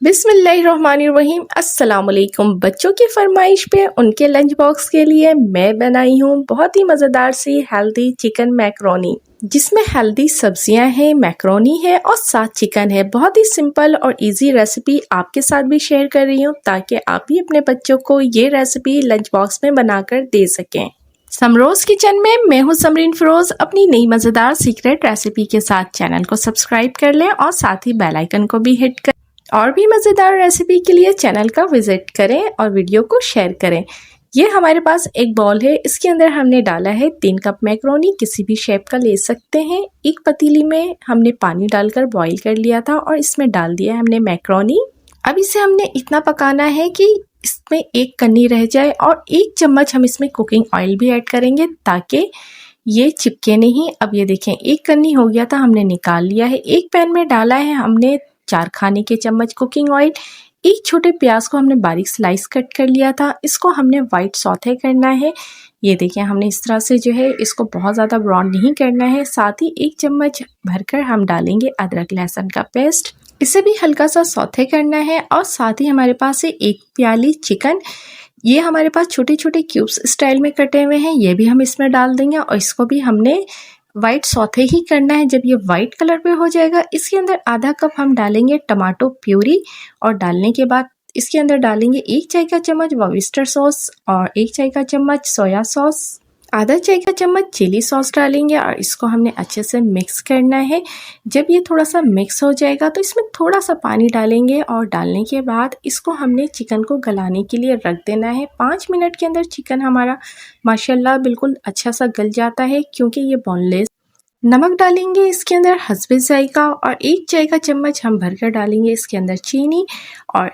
बिस्मिल्लाहिर्रहमानिर्रहीम। अस्सलाम वालेकुम। बच्चों की फरमाइश पे उनके लंच बॉक्स के लिए मैं बनाई हूँ बहुत ही मज़ेदार सी हेल्दी चिकन मैकरोनी, जिसमें हेल्दी सब्जियां हैं, मैकरोनी है और साथ चिकन है। बहुत ही सिंपल और इजी रेसिपी आपके साथ भी शेयर कर रही हूँ ताकि आप भी अपने बच्चों को ये रेसिपी लंच बॉक्स में बनाकर दे सकें। समरोज़ किचन में मैं हूँ समरीन फिरोज़। अपनी नई मज़ेदार सीक्रेट रेसिपी के साथ चैनल को सब्सक्राइब कर लें और साथ ही बेल आइकन को भी हिट करें। और भी मज़ेदार रेसिपी के लिए चैनल का विजिट करें और वीडियो को शेयर करें। ये हमारे पास एक बॉल है, इसके अंदर हमने डाला है 3 कप मैक्रोनी, किसी भी शेप का ले सकते हैं। एक पतीली में हमने पानी डालकर बॉईल कर लिया था और इसमें डाल दिया हमने मैक्रोनी। अब इसे हमने इतना पकाना है कि इसमें एक कन्नी रह जाए और 1 चम्मच हम इसमें कुकिंग ऑयल भी ऐड करेंगे ताकि ये चिपके नहीं। अब ये देखें 1 कन्नी हो गया था, हमने निकाल लिया है। एक पैन में डाला है हमने 4 खाने के चम्मच कुकिंग ऑयल। एक छोटे प्याज को हमने बारीक स्लाइस कट कर लिया था, इसको हमने वाइट सौते करना है। ये देखिए हमने इस तरह से जो है इसको बहुत ज़्यादा ब्राउन नहीं करना है। साथ ही 1 चम्मच भरकर हम डालेंगे अदरक लहसुन का पेस्ट, इसे भी हल्का सा सौते करना है। और साथ ही हमारे पास है 1 प्याली चिकन, ये हमारे पास छोटे छोटे क्यूब्स स्टाइल में कटे हुए हैं, ये भी हम इसमें डाल देंगे और इसको भी हमने वाइट सौते ही करना है। जब ये वाइट कलर पे हो जाएगा, इसके अंदर आधा कप हम डालेंगे टमाटो प्यूरी और डालने के बाद इसके अंदर डालेंगे 1 चाय का चम्मच वर्सेस्टर सॉस और 1 चाय का चम्मच सोया सॉस, आधा चाय का चम्मच चिली सॉस डालेंगे और इसको हमने अच्छे से मिक्स करना है। जब ये थोड़ा सा मिक्स हो जाएगा तो इसमें थोड़ा सा पानी डालेंगे और डालने के बाद इसको हमने चिकन को गलाने के लिए रख देना है। 5 मिनट के अंदर चिकन हमारा माशाल्लाह बिल्कुल अच्छा सा गल जाता है क्योंकि ये बोनलेस। नमक डालेंगे इसके अंदर हस्बे जायका और 1 चाय का चम्मच हम भरकर डालेंगे इसके अंदर चीनी और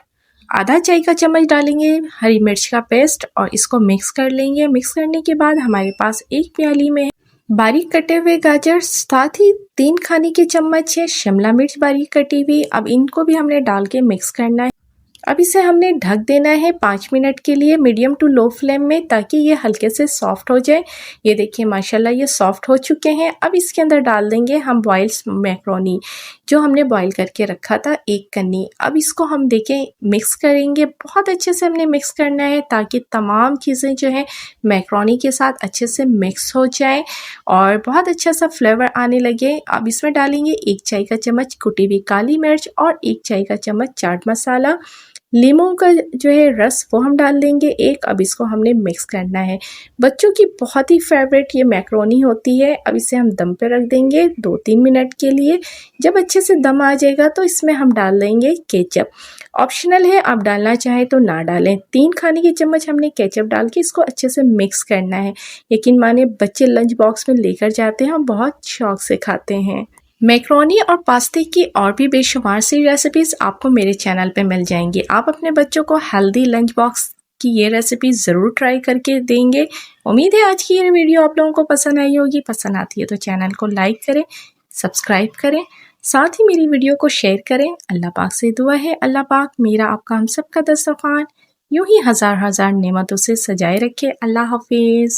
आधा चाय का चम्मच डालेंगे हरी मिर्च का पेस्ट और इसको मिक्स कर लेंगे। मिक्स करने के बाद हमारे पास 1 प्याली में बारीक कटे हुए गाजर, साथ ही 3 खाने के चम्मच है शिमला मिर्च बारीक कटी हुई। अब इनको भी हमने डाल के मिक्स करना है। अब इसे हमने ढक देना है 5 मिनट के लिए मीडियम टू लो फ्लेम में ताकि ये हल्के से सॉफ्ट हो जाए। ये देखिए माशाल्लाह ये सॉफ्ट हो चुके हैं। अब इसके अंदर डाल देंगे हम बॉइल्ड मैक्रोनी जो हमने बॉईल करके रखा था 1 कन्नी। अब इसको हम देखें मिक्स करेंगे, बहुत अच्छे से हमने मिक्स करना है ताकि तमाम चीज़ें जो है मैक्रोनी के साथ अच्छे से मिक्स हो जाए और बहुत अच्छा सा फ्लेवर आने लगे। अब इसमें डालेंगे 1 चाय का चम्मच कुटी हुई काली मिर्च और 1 चाय का चम्मच चाट मसाला, लीमू का जो है रस वो हम डाल देंगे 1। अब इसको हमने मिक्स करना है। बच्चों की बहुत ही फेवरेट ये मैक्रोनी होती है। अब इसे हम दम पे रख देंगे 2-3 मिनट के लिए। जब अच्छे से दम आ जाएगा तो इसमें हम डाल देंगे केचप, ऑप्शनल है, आप डालना चाहें तो ना डालें। 3 खाने के चम्मच हमने केचप डाल के इसको अच्छे से मिक्स करना है। यकीन माने बच्चे लंच बॉक्स में लेकर जाते हैं और बहुत शौक से खाते हैं। मैक्रोनी और पास्ते की और भी बेशुमार सी रेसिपीज़ आपको मेरे चैनल पे मिल जाएंगी। आप अपने बच्चों को हेल्दी लंच बॉक्स की ये रेसिपी ज़रूर ट्राई करके देंगे। उम्मीद है आज की ये वीडियो आप लोगों को पसंद आई होगी। पसंद आती है तो चैनल को लाइक करें, सब्सक्राइब करें, साथ ही मेरी वीडियो को शेयर करें। अल्लाह पाक से दुआ है अल्लाह पाक मेरा आपका हम सब का दस्तरखान यूँ ही हज़ार हज़ार नेमतों से सजाए रखे। अल्लाह हाफिज़।